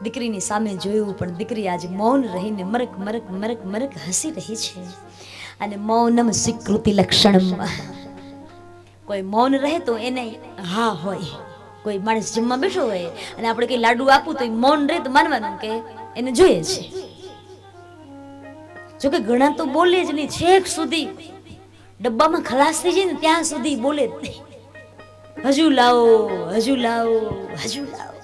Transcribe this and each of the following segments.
દીકરીની સામે જોયું પણ દીકરી આજે મૌન રહીને મરક મરક મરક મરક હસી રહી છે. અને મૌનમ સ્વીકૃતિ લક્ષણમ, કોઈ મૌન રહે તો એને હા હોય. કોઈ માણસ જમવા બેઠો હોય અને આપણે કઈ લાડુ આપવું તો મૌન રહે તો માનવાનું કે એને જોઈએ છે. જોકે ઘણા તો બોલે જ નહીં, છેક સુધી ડબ્બામાં ખલાસ થઈ જાય ને ત્યાં સુધી બોલે જ નહીં. હજુ લાવો, હજુ લાવો, હજુ લાવો.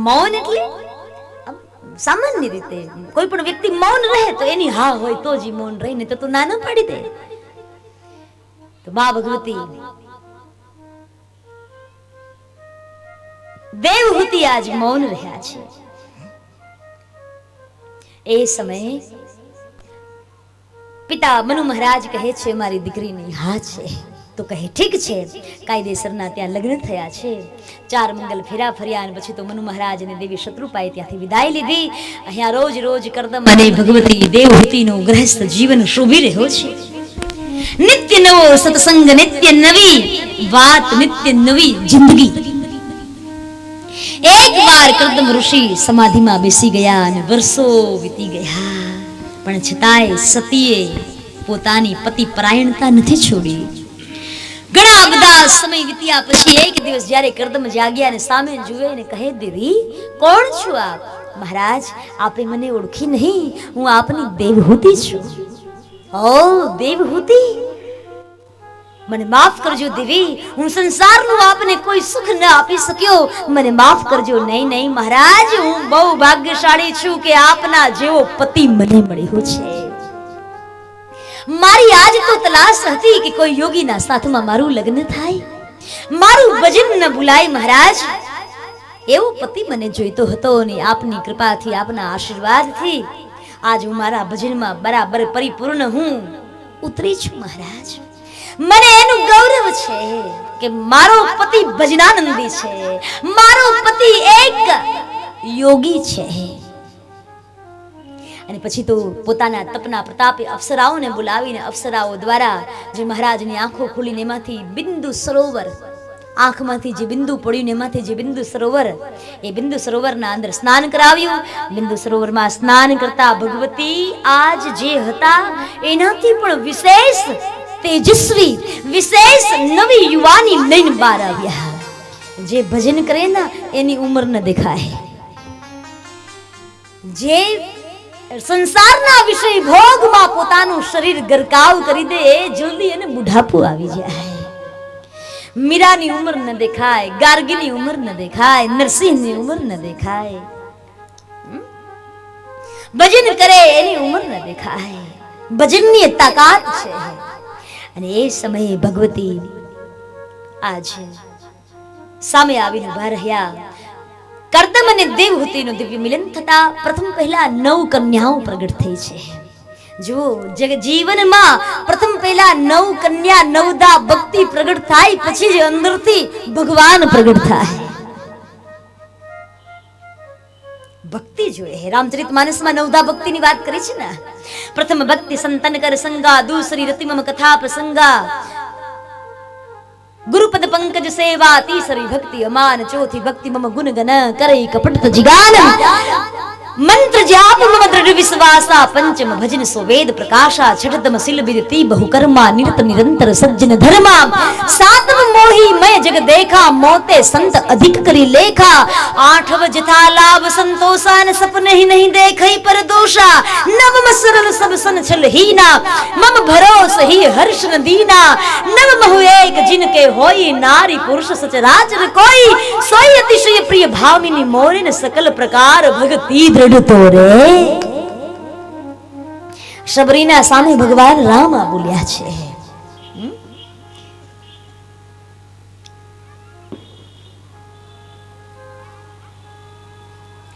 મૌન એટલે સામાન્ય રીતે કોઈ પણ વ્યક્તિ મૌન રહે તો એની હા હોય તો જ મૌન રહે, ને તો ના પાડી દે. તો મા ભગવતી દેવહૂતિ આજ મૌન રહ્યા છે. એ સમયે પિતા મનુ મહારાજ કહે છે મારી દીકરીની હા છે. તો કહે ઠીક છે, કાયદેસરના ત્યાં લગ્ન થયા છે. 4 મંગલ ફેરા ફર્યા અને પછી તો મનુ મહારાજ અને દેવી શત્રુપાએ ત્યાંથી વિદાય લીધી. અહીંયા રોજ રોજ કરદમ અને ભગવતી દેવહૂતિનું ગ્રહસ્થ જીવન શોભી રહ્યો છે. નિત્ય નવો સત્સંગ, નિત્ય નવી વાત, નિત્ય નવી જિંદગી. એક વાર કરદમ ઋષિ સમાધિમાં બેસી ગયા અને વર્ષો વીતી ગયા, પણ છતાંય સતીએ પોતાની પતિ પરાયણતા નથી છોડી. ઘણા બધા સમય વીત્યા પછી એક દિવસ જ્યારે કરદમ જાગ્યા અને સામે જુએ ને કહે દેવી કોણ છો આપ? મહારાજ આપે મને ઓળખી નહીં, હું આપની દેવહૂતિ છું. ઓ દેવહૂતિ, મને માફ કરજો દેવી, હું સંસારનું આપને કોઈ સુખ ન આપી શક્યો, મને માફ કરજો. નહીં નહીં મહારાજ, હું બહુ ભાગ્યશાળી છું કે આપના જેવો પતિ મને મળ્યો છે. મારી આજ તો તલાશ હતી કે કોઈ યોગીના સાથમાં મારું લગ્ન થાય, મારું ભજન ન ભૂલાય. મહારાજ એવો પતિ મને જોઈતો હતો અને આપની કૃપાથી, આપના આશીર્વાદથી આજ હું મારા ભજનમાં બરાબર પરિપૂર્ણ હું ઉતરી છું. મહારાજ મને એનું ગૌરવ છે કે મારો પતિ ભજનાનંદી છે, મારો પતિ એક યોગી છે. અને પછી તો પોતાના તપના પ્રતાપે અપ્સરાઓને બોલાવીને અપ્સરાઓ દ્વારા જે મહારાજની આંખો ખુલીને એમાંથી બિંદુ સરોવર, આંખમાંથી જે બિંદુ પડ્યું ને એમાંથી જે બિંદુ સરોવર, એ બિંદુ સરોવરના અંદર સ્નાન કરાવ્યું. બિંદુ સરોવરમાં સ્નાન કરતા ભગવતી આજ જે હતા એનાથી પણ વિશેષ તેજસ્વી, વિશેષ નવી યુવાની લઈને બહાર આવ્યા. જે ભજન કરે ને એની ઉંમર ન દેખાય, જે સંસારના વિષય ભોગમાં પોતાનું શરીર ગરકાવ કરી દે જલ્દી એને બુઢાપું આવી જાય. મીરાની ઉંમર ન દેખાય, ગાર્ગીની ઉંમર ન દેખાય, નરસિંહની ઉંમર ન દેખાય, ભજન કરે એની ઉંમર ન દેખાય. ભજનની તાકાત છે. અને એ સમયે ભગવતી આજ સામે આવીને ઉભા રહ્યા. કરદમ અને દેવહૂતિનું દિવ્ય મિલન થતા પ્રથમ પહેલા 9 કન્યાઓ પ્રગટ થઈ છે. જુઓ, જીવનમાં પ્રથમ પહેલા 9 કન્યા, 9 દા ભક્તિ પ્રગટ થાય, પછી જ અંદરથી ભગવાન પ્રગટ થાય. ભક્તિ જોઈએ. રામચરિતમાનસમાં 9 દા ભક્તિની વાત કરી છે ને. પ્રથમ ભક્તિ સંતન કર સંગા, દૂસરી રતિમમ કથા પ્રસંગા, गुरुपद पंकज सेवा, तीसरी भक्ति अमान, चौथी भक्ति मम गुण गन करई कपट जिगान, मंत्र जाप मम दृढ़ विश्वासा, पंचम भजन सो वेद प्रकाशा, छठतम सिल विदति बहुकर्मा, निरत निरंतर सज्जन धर्मा, सातम मोही मय जग देखा, मोते संत अधिक करी लेखा, आठव जथा लाभ संतोषा, न सपने ही नहीं देखई पर दोषा, नवम सरल सब सन छल हीना, मम भरोस ही हर्ष न दीना, नवम हु एक जिनके होई, नारी पुरुष सचराचर कोई, सोई अतिशय प्रिय भामिनी मोरिन, सकल प्रकार भक्ति दृढ़ तोरे. શબરીના સામે ભગવાન રામ આ બોલ્યા છે.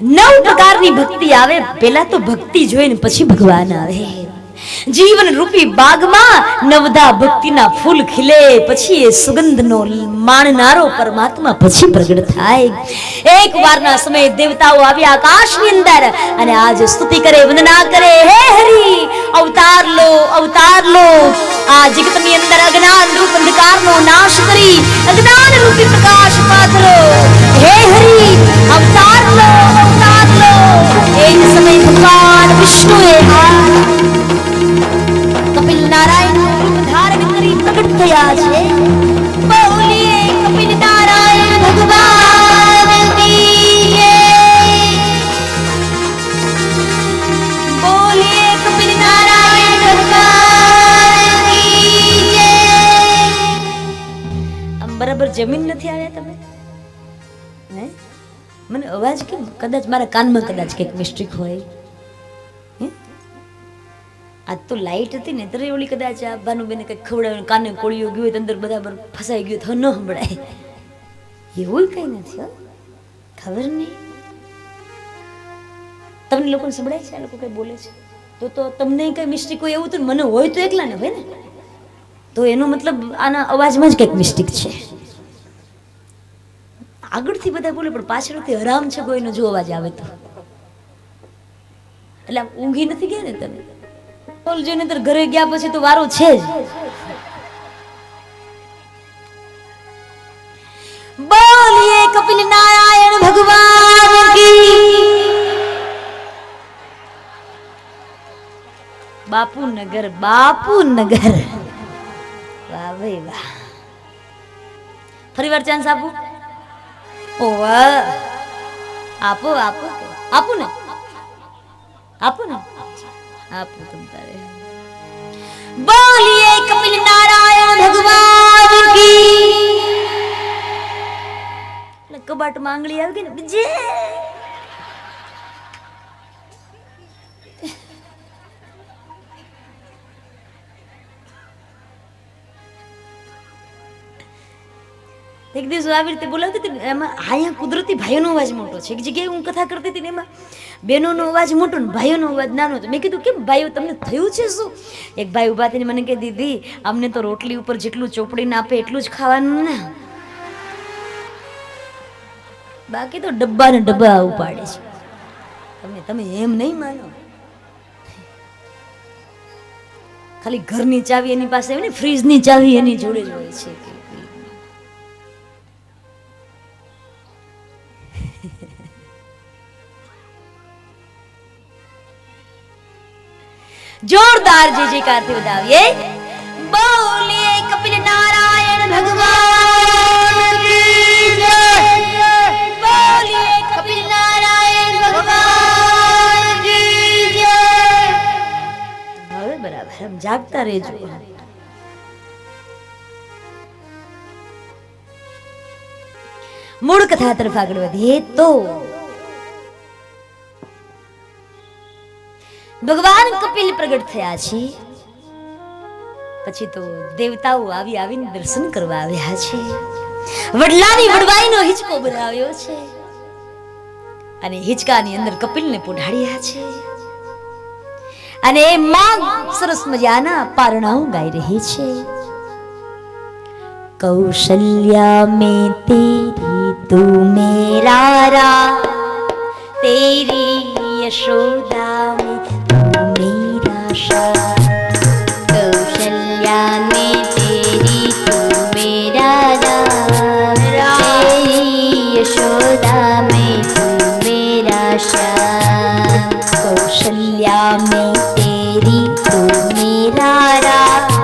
9 પ્રકારની ભક્તિ આવે. પેલા તો ભક્તિ જોઈને પછી ભગવાન આવે. જીવન રૂપી બાગમાં નવદા ભક્તિના ફૂલ ખીલે, પછી એ સુગંધનો માણનારો પરમાત્મા પછી પ્રગટ થાય. એક વારના સમયે દેવતાઓ આવ્યા આકાશની અંદર અને આજ સ્તુતિ કરે, વંદના કરે, હે હરી અવતાર લો, અવતાર લો. આ જગતની અંદર અજ્ઞાન રૂપ અંધકારનો નાશ કરી અજ્ઞાન રૂપી પ્રકાશ પાથરો. હે હે મને અવાજ કેમ કદાચ મારા કાનમાં કદાચ કંઈક મિસ્ટેક હોય હે આ તો લાઈટ હતી ને તરે ઓલી કદાચ આ ભાનુબેને કંઈક ખવડાવ્યું કાને કોળિયો ગયો હોય અંદર બરાબર ફસાઈ ગયો તો ન સંભળાય એવું કંઈ નથી હો ખબર નહીં તમને લોકોને સંભળાય છે આ લોકો કંઈ બોલે છે તો તમને કંઈ મિસ્ટેક હોય એવું તો મને હોય તો એકલા ને હોય ને તો એનો મતલબ આના અવાજમાં જ કંઈક મિસ્ટેક છે આગળથી બધા બોલે પણ પાછળથી હરામ છે કોઈનો જો અવાજ આવે તો એટલે આમ ઊંઘી નથી ગયા ને તમે બોલજો ને તો ઘરે ગયા પછી તો વારો છે જ બોલીએ કપિલ નારાયણ ભગવાન કી બાપુનગર વાહ ભાઈ વાહ ફરી વાર ચાન્સ આપું ઓ વાહ આપો ને આપો તમ તારે બોલીએ કપિલ નારાયણ ભગવાન કી કબાટ માંગલી આવી ગઈ ને બીજે એક દિવસ આવી રીતે બોલાવતી હતી એમાં અહીંયા કુદરતી ભાઈઓનો અવાજ મોટો છે એક જગ્યાએ હું કથા કરતી હતી ને એમાં બહેનોનો અવાજ મોટો ને ભાઈઓનો અવાજ નાનો હતો મેં કીધું કેમ ભાઈઓ તમને થયું છે શું એક ભાઈ ઉભા થઈને મને કહી દીધી અમને તો રોટલી ઉપર જેટલું ચોપડીને આપે એટલું જ ખાવાનું ને બાકી તો ડબ્બા ને ડબ્બા ઉપાડે છે તમે એમ નહીં માનો ખાલી ઘરની ચાવી એની પાસે હોય ને ફ્રીજની ચાવી એની જોડે જ હોય છે जोरदार जय जयकार से बताइए बोलिए कपिल नारायण भगवान की जय बोलिए कपिल नारायण भगवान की जय હવે બરાબર हम જાગતા રહેજો મૂળ કથા તરફ આગળ વધીએ તો ભગવાન કપિલ પ્રગટ થયા છે પછી તો દેવતાઓ આવીને દર્શન કરવા આવ્યા છે વડલાની વડવાઈનો હિંચકો બનાવ્યો છે અને હિંચકાની અંદર કપિલને પોઢાડ્યા છે અને માં સરસ મજાના પારણાઓ ગાઈ રહી છે કૌશલ્યા મેં તેરી તું મેરા રા તેરી यशोदा में मेरा शाह कौशल्या में तेरी तू मेरा राम तेरी यशोदा में तू मेरा शाह कौशल्या में तेरी तू मेरा राम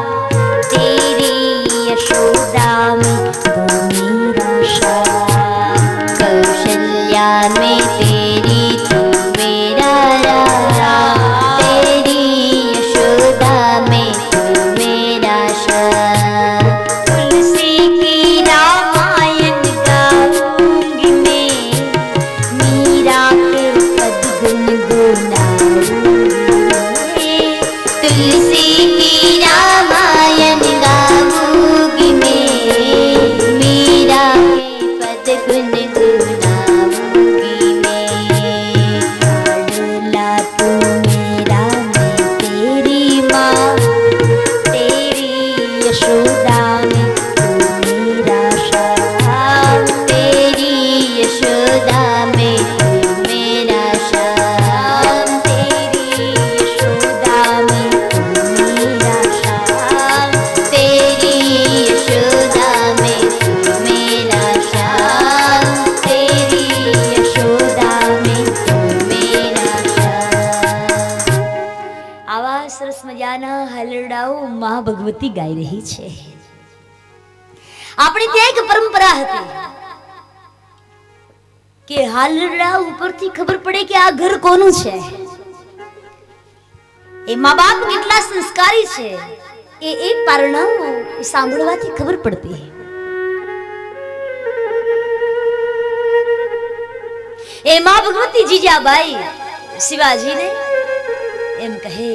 तेरी यशोदा में तू मेरा शाह कौशल्या में तेरी ભગવતી ગાઈ રહી છે આપણી ત્યાં એક પરંપરા હતી કે હાલરડા ઉપરથી ખબર પડે કે આ ઘર કોનું છે એ મા બાપ કેટલા સંસ્કારી છે એ પારણાઓ સાંભળવાથી ખબર પડતી એ માં ભગવતી જીજાબાઈ શિવાજીને એમ કહે,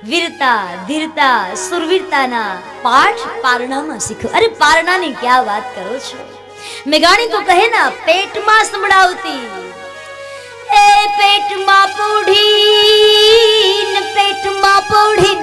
વીરતા ધીરતા સુરવીરતાના પાઠ પારણામાં શીખો. અરે પારણાની ક્યાં વાત કરો છો? મેઘાણી તો કહે ના, પેટમાં સંભળાવતી એ પેટમાં પોઢી પેટમાં પોઢી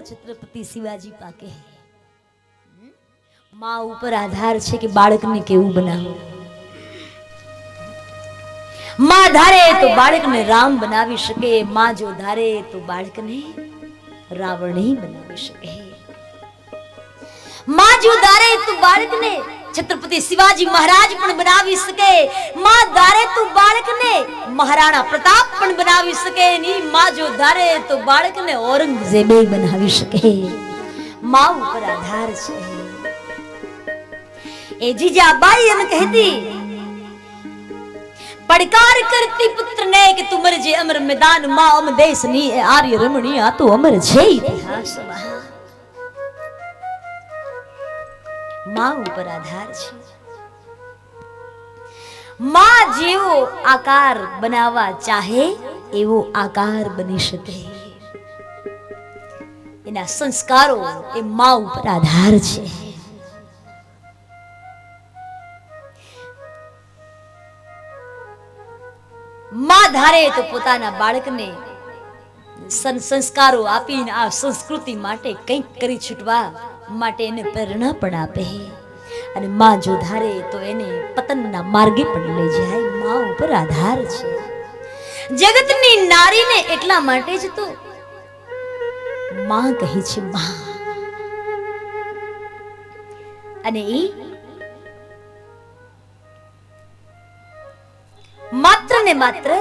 છત્રપતિ શિવાજી પાકે માં ઉપર આધાર છે કે બાળકને કેવું બનાવો. માં ધારે તો બાળકને રામ બનાવી શકે, માં જો ધારે તો બાળકને રાવણ બનાવી શકે. માં જો ધારે તો બાળકને છત્રપતિ શિવાજી મહારાજ પણ બનાવી શકે, માં ધારે તો બાળકને મહારાણા પ્રતાપ પણ બનાવી શકે, ની માં જો ધારે તો બાળકને ઔરંગઝેબ બનાવી શકે. માં ઉપર આધાર છે. એ જીજાબાઈ એમ કહેતી, પડકાર કરતી પુત્ર ને કે તું મર જે અમર મેદાન માં અમ દેશ ની આર્ય રમણી આ તો અમર છે ઇતિહાસ. માં ઉપર આધાર છે. માં જેવો આકાર બનાવવા ચાહે એવો આકાર બની શકે. એના સંસ્કારો એ માં ઉપર આધાર છે. માં ધારે તો પોતાના બાળકને સંસ્કારો આપીને આ સંસ્કૃતિ માટે કંઈક કરી છૂટવા માટે એને પ્રેરણા પણ આપે, અને માં જો ધારે તો એને પતનના માર્ગે પણ લઈ જાય. માં ઉપર આધાર છે. જગતની નારીને એટલા માટે જ તો માં કહે છે માં. અને એ માત્ર ને માત્ર